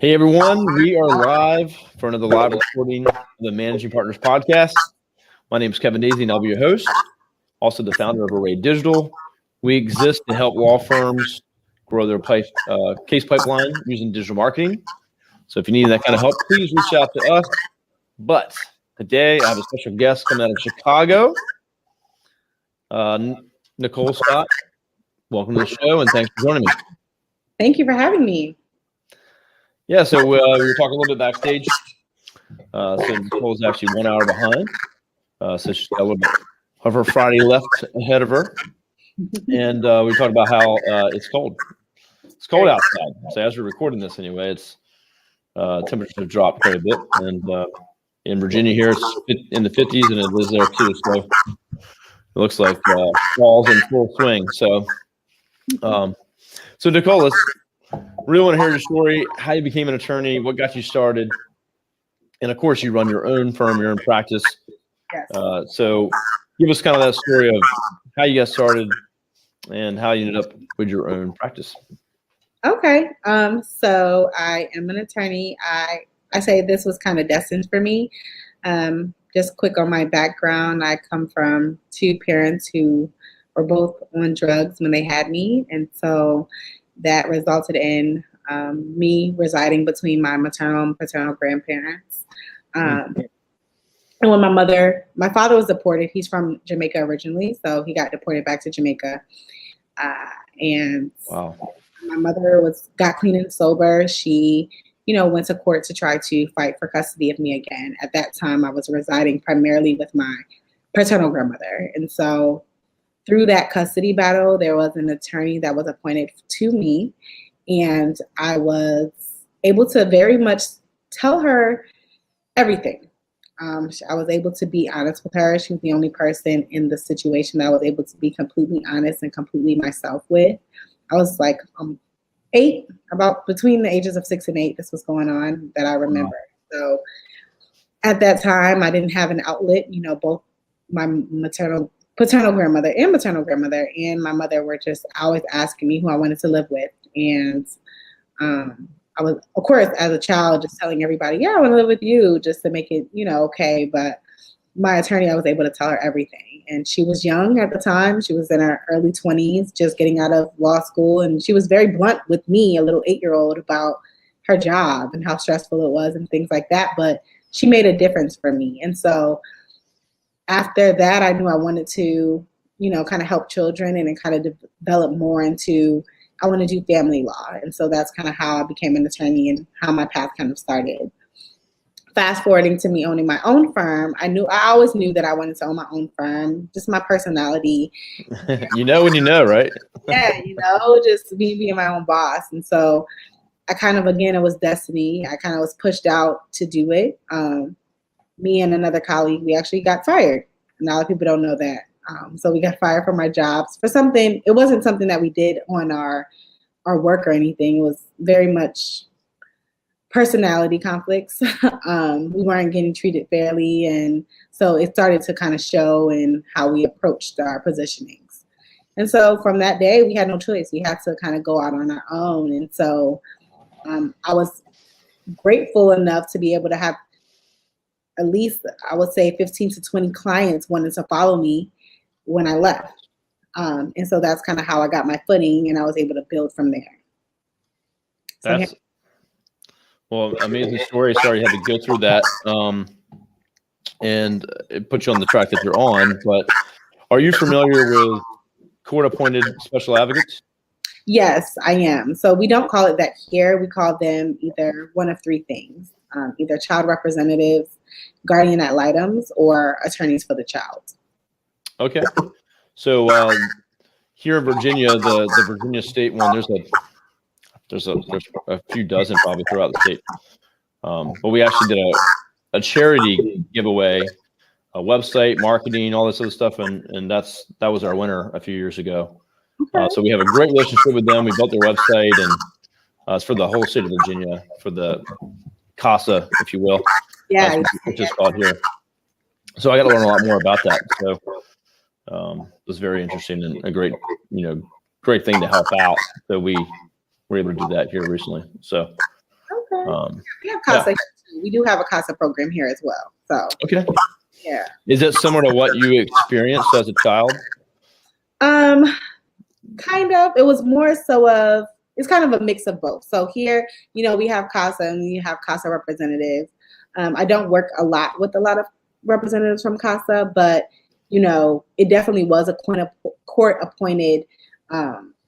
Hey everyone, we are live for another live recording of the Managing Partners podcast. My name is Kevin Daisy and I'll be your host, also the founder of Array Digital. We exist to help law firms grow their case pipeline using digital marketing. So if you need that kind of help, please reach out to us. But today I have a special guest coming out of Chicago, Nicole Scott. Welcome to the show and thanks for joining me. Thank you for having me. Yeah, so we were talking a little bit backstage. So Nicole's actually 1 hour behind. So she's got a little bit of her Friday left ahead of her. And we talked about how it's cold. It's cold outside. So as we're recording this anyway, it's temperatures have dropped quite a bit. And in Virginia here, it's in the 50s, and it is there too. So it looks like fall's in full swing. So, Nicole, let's really want to hear your story, how you became an attorney, what got you started, and of course you run your own firm, your own practice. Yes. So give us kind of that story of how you got started and how you ended up with your own practice. Okay. So I am an attorney. I say this was kind of destined for me. Just quick on my background, I come from two parents who were both on drugs when they had me, and so that resulted in me residing between my maternal and paternal grandparents. And when my father was deported. He's from Jamaica originally, so he got deported back to Jamaica. And Wow. My mother got clean and sober. She, went to court to try to fight for custody of me again. At that time, I was residing primarily with my paternal grandmother. And so through that custody battle, there was an attorney that was appointed to me, and I was able to very much tell her everything. I was able to be honest with her. She was the only person in the situation that I was able to be completely honest and completely myself with. I was like 8, about between the ages of 6 and 8, this was going on that I remember. So at that time, I didn't have an outlet. Both my paternal grandmother and maternal grandmother and my mother were just always asking me who I wanted to live with. And I was, of course, as a child, just telling everybody, yeah, I want to live with you, just to make it, okay. But my attorney, I was able to tell her everything. And she was young at the time. She was in her early 20s, just getting out of law school. And she was very blunt with me, a little 8-year-old, about her job and how stressful it was and things like that. But she made a difference for me. And so after that, I knew I wanted to, kind of help children and kind of develop more into, I want to do family law. And so that's kind of how I became an attorney and how my path kind of started. Fast forwarding to me owning my own firm, I always knew that I wanted to own my own firm, just my personality. When you know, right? Yeah, just me being my own boss. And so I kind of, again, it was destiny. I kind of was pushed out to do it. Me and another colleague, we actually got fired. And a lot of people don't know that. So we got fired from our jobs for something. It wasn't something that we did on our work or anything. It was very much personality conflicts. We weren't getting treated fairly. And so it started to kind of show in how we approached our positionings. And so from that day, we had no choice. We had to kind of go out on our own. And so I was grateful enough to be able to have at least, I would say, 15 to 20 clients wanted to follow me when I left. And so that's kind of how I got my footing, and I was able to build from there. That's amazing story. Sorry you had to go through that. And it puts you on the track that you're on. But are you familiar with court-appointed special advocates? Yes, I am. So we don't call it that here. We call them either one of 3 things, either child representatives, guardian ad litums, or attorneys for the child. Okay. So here in Virginia, the Virginia State one, there's a few dozen probably throughout the state. But we actually did a charity giveaway, a website, marketing, all this other stuff, and that was our winner a few years ago. Okay. So we have a great relationship with them. We built their website, and it's for the whole state of Virginia, for the CASA, if you will. Yeah, which is called here. So I got to learn a lot more about that. So it was very interesting and a great thing to help out. So we were able to do that here recently. So, We have CASA here too. We do have a CASA program here as well. So Okay. yeah. Is it similar to what you experienced as a child? Kind of. It was more so of, it's kind of a mix of both. So here, we have CASA and we have CASA representatives. I don't work a lot with a lot of representatives from CASA, but it definitely was a court appointed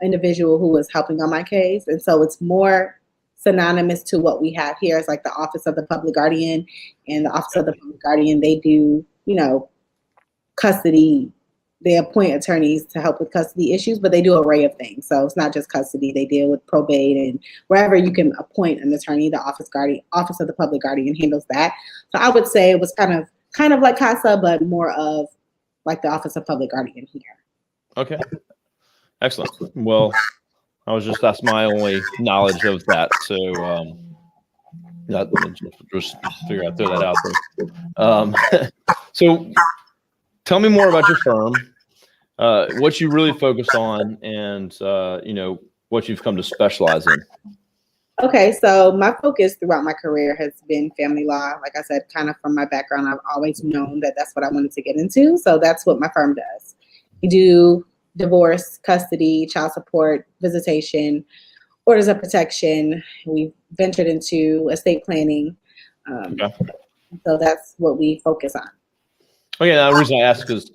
individual who was helping on my case. And so it's more synonymous to what we have here. It's like the Office of the Public Guardian, and the Office of the Public Guardian, they do, custody. They appoint attorneys to help with custody issues, but they do an array of things. So it's not just custody. They deal with probate, and wherever you can appoint an attorney, the Office of the Public Guardian handles that. So I would say it was kind of like CASA, but more of like the Office of Public Guardian here. Okay. Excellent. Well, that's my only knowledge of that. So just figure out, throw that out there. So tell me more about your firm, what you really focus on, and what you've come to specialize in. Okay, so my focus throughout my career has been family law. Like I said, kind of from my background, I've always known that that's what I wanted to get into. So that's what my firm does. We do divorce, custody, child support, visitation, orders of protection. We've ventured into estate planning. Okay. So that's what we focus on. Oh yeah, the reason I ask is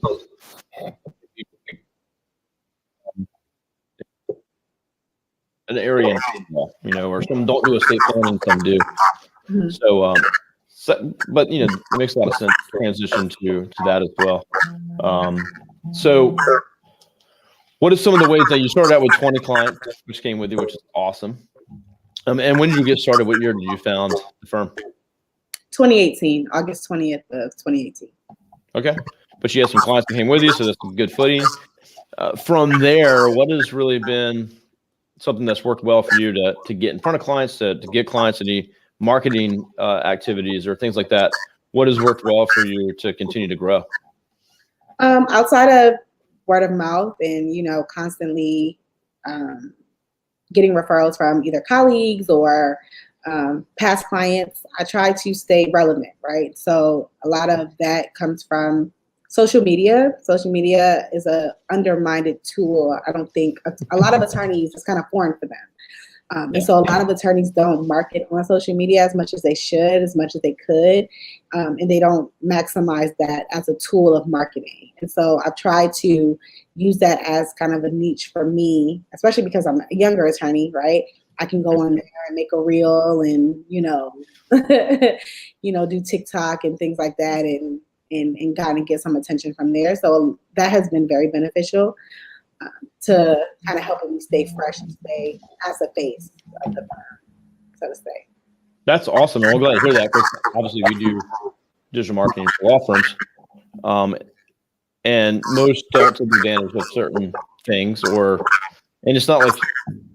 an area, where some don't do estate planning, some do. Mm-hmm. But it makes a lot of sense to transition to that as well. So what are some of the ways that you started out with 20 clients, which came with you, which is awesome? And when did you get started? What year did you found the firm? 2018, August 20th of 2018. Okay. But you had some clients that came with you, so that's some good footing. From there, what has really been something that's worked well for you to get in front of clients, to get clients, any marketing activities or things like that? What has worked well for you to continue to grow? Outside of word of mouth and, constantly getting referrals from either colleagues or past clients, I try to stay relevant, right? So a lot of that comes from social media. Social media is a undermined tool. I don't think a lot of attorneys, it's kind of foreign for them. And so a lot of attorneys don't market on social media as much as they should, as much as they could. And they don't maximize that as a tool of marketing. And so I've tried to use that as kind of a niche for me, especially because I'm a younger attorney, right? I can go on there and make a reel and, do TikTok and things like that and kind of get some attention from there. So that has been very beneficial to kind of helping me stay fresh and stay as a face of the firm, so to say. That's awesome. I'm glad to hear that, because obviously we do digital marketing for law firms. And most don't take advantage of certain things, and it's not like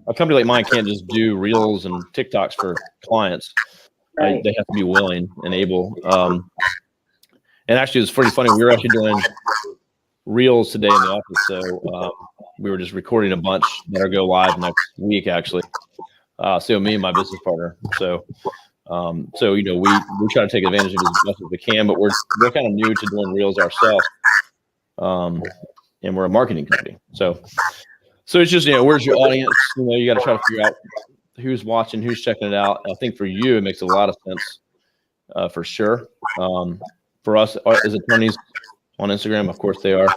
a company like mine can't just do reels and TikToks for clients. Right. They have to be willing and able. And actually, it's pretty funny. We were actually doing reels today in the office, so we were just recording a bunch that are go live next week, actually. So me and my business partner. So we try to take advantage of it as much as we can, but we're kind of new to doing reels ourselves. And we're a marketing company. So it's just, where's your audience? You got to try to figure out who's watching, who's checking it out. And I think for you, it makes a lot of sense, for sure. For us as attorneys on Instagram, of course they are.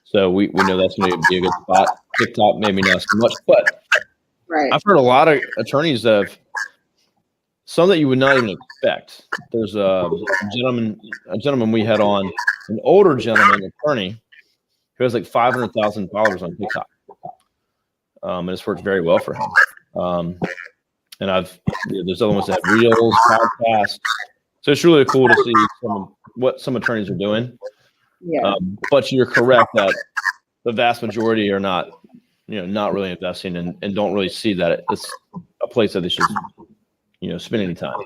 So we know that's going to be a good spot. TikTok, maybe not so much, but right. I've heard a lot of attorneys of some that you would not even expect. There's a gentleman we had on, an older gentleman, attorney, who has like 500,000 followers on TikTok. And it's worked very well for him. And there's other ones that have reels, podcasts. So it's really cool to see what some attorneys are doing. Yeah. But you're correct that the vast majority are not really investing and don't really see that it's a place that they should, spend any time.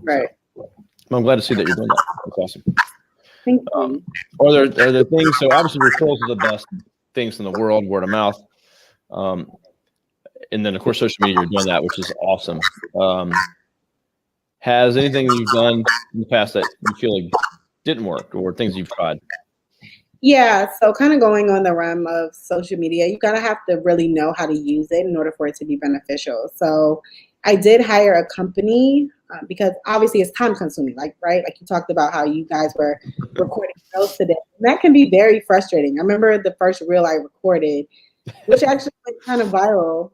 Right. So, I'm glad to see that you're doing that. That's awesome. Thank you. Are there things? So obviously, referrals are the best things in the world, word of mouth. And then of course, social media, you're doing that, which is awesome. has anything you've done in the past that you feel like didn't work, or things you've tried? Yeah, so kind of going on the realm of social media, you gotta have to really know how to use it in order for it to be beneficial. So I did hire a company because obviously it's time consuming, like, right? Like you talked about how you guys were recording reels today. And that can be very frustrating. I remember the first reel I recorded, which actually went kind of viral.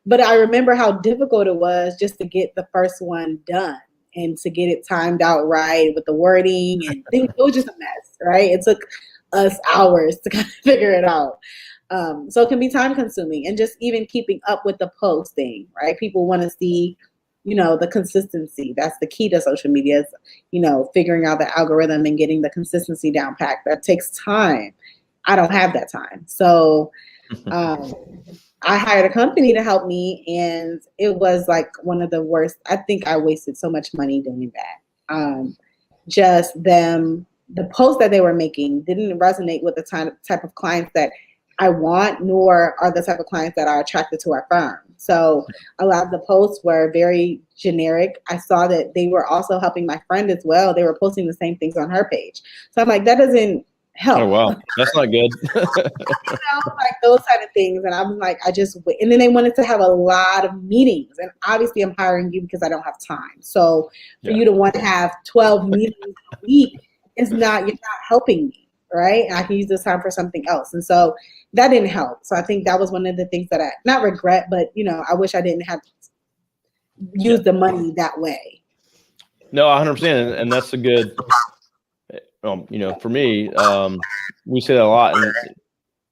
But I remember how difficult it was just to get the first one done and to get it timed out right with the wording, and it was just a mess, right? It took us hours to kind of figure it out. So it can be time consuming, and just even keeping up with the posting, right? People want to see, the consistency. That's the key to social media is, figuring out the algorithm and getting the consistency down packed. That takes time. I don't have that time. So I hired a company to help me, and it was like one of the worst. I think I wasted so much money doing that. Just the posts that they were making didn't resonate with the type of clients that I want, nor are the type of clients that are attracted to our firm. So a lot of the posts were very generic. I saw that they were also helping my friend as well. They were posting the same things on her page. So I'm like, that doesn't help. Oh, wow. That's not good. Like those kind of things. And I was like, and then they wanted to have a lot of meetings. And obviously I'm hiring you because I don't have time. So for you to want to have 12 meetings a week, you're not helping me, right? And I can use this time for something else. And so that didn't help. So I think that was one of the things that I, not regret, but, I wish I didn't have used the money that way. No, 100%. And that's a good, for me, we say that a lot, and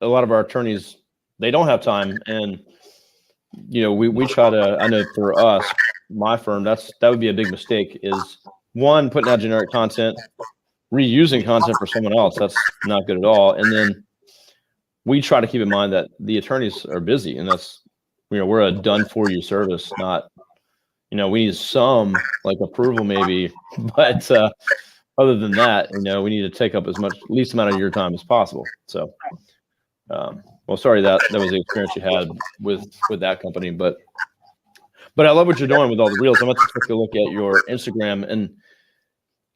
a lot of our attorneys, they don't have time. And, we try to, I know for us, my firm, that would be a big mistake, is one, putting out generic content, reusing content for someone else. That's not good at all. And then we try to keep in mind that the attorneys are busy, and that's, we're a done for you service, not, we need some like approval maybe, but other than that, we need to take up least amount of your time as possible. So, well, sorry that was the experience you had with that company, but I love what you're doing with all the reels. I'm going to take a look at your Instagram. And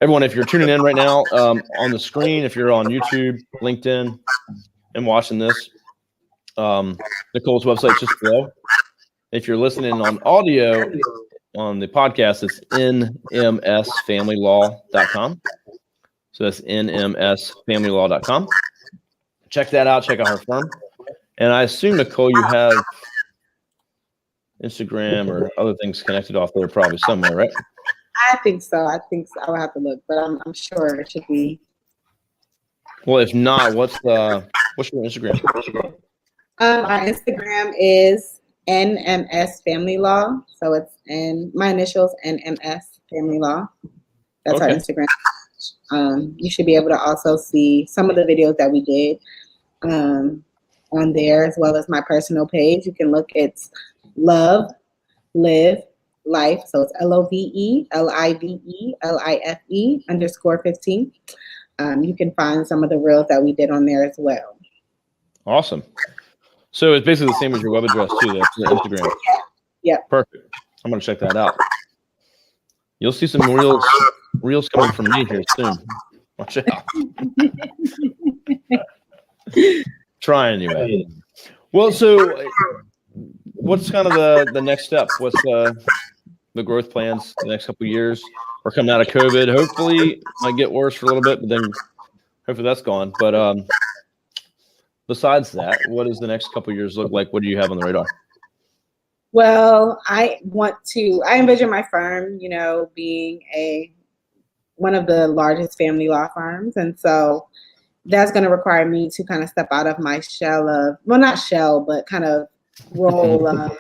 everyone, if you're tuning in right now, on the screen, if you're on YouTube, LinkedIn, and watching this, Nicole's website just below. If you're listening on audio on the podcast, it's nmsfamilylaw.com. So that's nmsfamilylaw.com. Check that out. Check out her firm. And I assume, Nicole, you have Instagram or other things connected off there probably somewhere, right? I think so. I will have to look, but I'm sure it should be. Well, if not, what's your Instagram? Our Instagram is NMS Family Law. So it's my initials, NMS Family Law. That's our Instagram. You should be able to also see some of the videos that we did on there, as well as my personal page. You can look at Love, Live, Life. So it's LOVELIVE_15. You can find some of the reels that we did on there as well. Awesome. So it's basically the same as your web address too. That's your Instagram. Yeah. Perfect. I'm going to check that out. You'll see some reels coming from me here soon. Watch out. Try anyway. Well, so what's kind of the next step? What's the growth plans the next couple of years? We're coming out of COVID. Hopefully, it might get worse for a little bit, but then hopefully that's gone. But besides that, what does the next couple of years look like? What do you have on the radar? Well, I envision my firm, being one of the largest family law firms. And so that's going to require me to kind of step out of my but kind of role of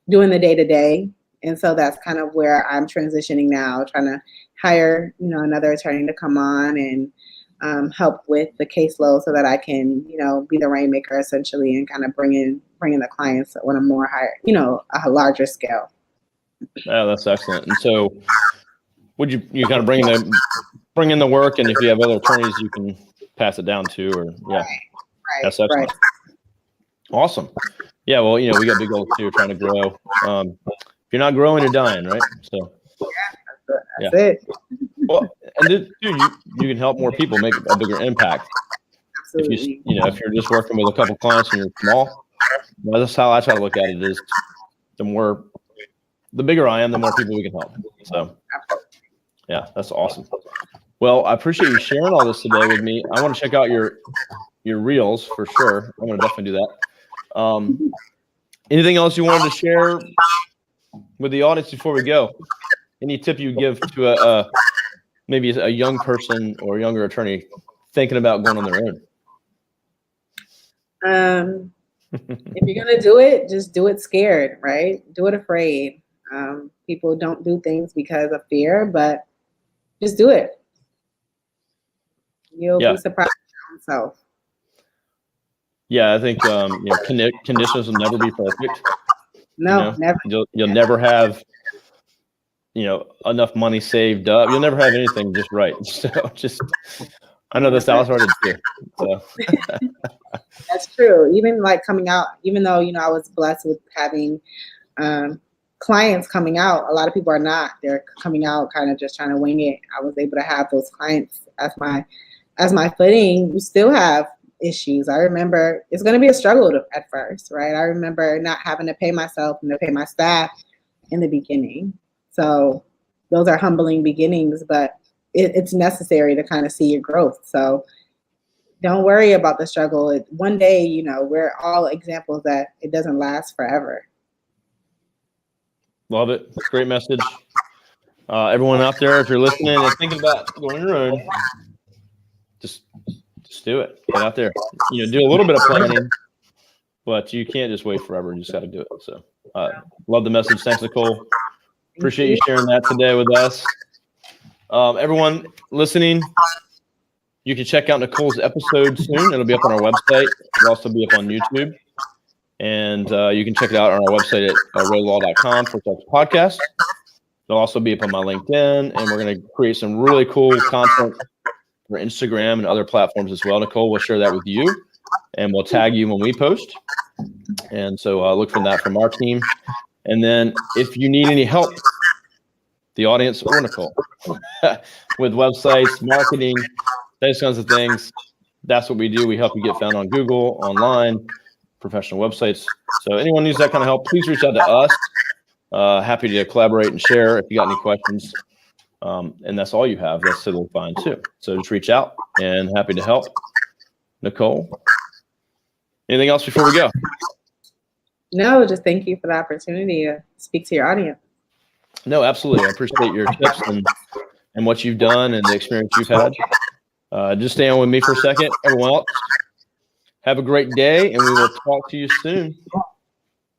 doing the day-to-day. And so that's kind of where I'm transitioning now, trying to hire, another attorney to come on and help with the caseload so that I can, be the rainmaker essentially, and kind of bring in the clients on a more higher, a larger scale. Yeah, that's excellent. And so would you kind of bring in the work, and if you have other attorneys you can pass it down to, or Right. That's excellent. Right. Awesome. Yeah, well, we got big goals too, trying to grow. If you're not growing, you're dying, right? So That's it. Well, and dude, you can help more people make a bigger impact. Absolutely. If you're just working with a couple clients and you're small, that's how I try to look at it. Is the bigger I am, the more people we can help. So, yeah, that's awesome. Well, I appreciate you sharing all this today with me. I want to check out your reels for sure. I'm going to definitely do that. Anything else you wanted to share with the audience before we go? Any tip you give to maybe a young person or a younger attorney thinking about going on their own? If you're gonna do it, just do it scared, right? Do it afraid. People don't do things because of fear, but just do it. You'll be surprised at your own self. Yeah, I think conditions will never be perfect. No, never. You'll never have enough money saved up. You'll never have anything just right. So I know that's hard to do. So. That's true. Even like coming out, even though, I was blessed with having clients coming out, a lot of people are not. They're coming out kind of just trying to wing it. I was able to have those clients as my footing. You still have issues. I remember it's going to be a struggle at first, right? I remember not having to pay myself and to pay my staff in the beginning. So those are humbling beginnings, but it's necessary to kind of see your growth. So don't worry about the struggle. One day, we're all examples that it doesn't last forever. Love it. Great message. Everyone out there, if you're listening and thinking about going your own, just do it. Get out there. Do a little bit of planning, but you can't just wait forever. You just got to do it. So love the message. Thanks, Nicole. Appreciate you sharing that today with us. Everyone listening, you can check out Nicole's episode soon. It'll be up on our website. It'll also be up on YouTube. And you can check it out on our website at roadlaw.com/podcast. It'll also be up on my LinkedIn. And we're going to create some really cool content for Instagram and other platforms as well. Nicole will share that with you. And we'll tag you when we post. And so look for that from our team. And then if you need any help, the audience or Nicole, with websites, marketing, those kinds of things, that's what we do. We help you get found on Google, online, professional websites. So anyone needs that kind of help, please reach out to us. Happy to collaborate and share if you got any questions. And that's all you have. That's totally fine too. So just reach out and happy to help. Nicole, anything else before we go? No, just thank you for the opportunity to speak to your audience. No, absolutely. I appreciate your tips and what you've done and the experience you've had. Just stay on with me for a second. Everyone else, have a great day, and we will talk to you soon.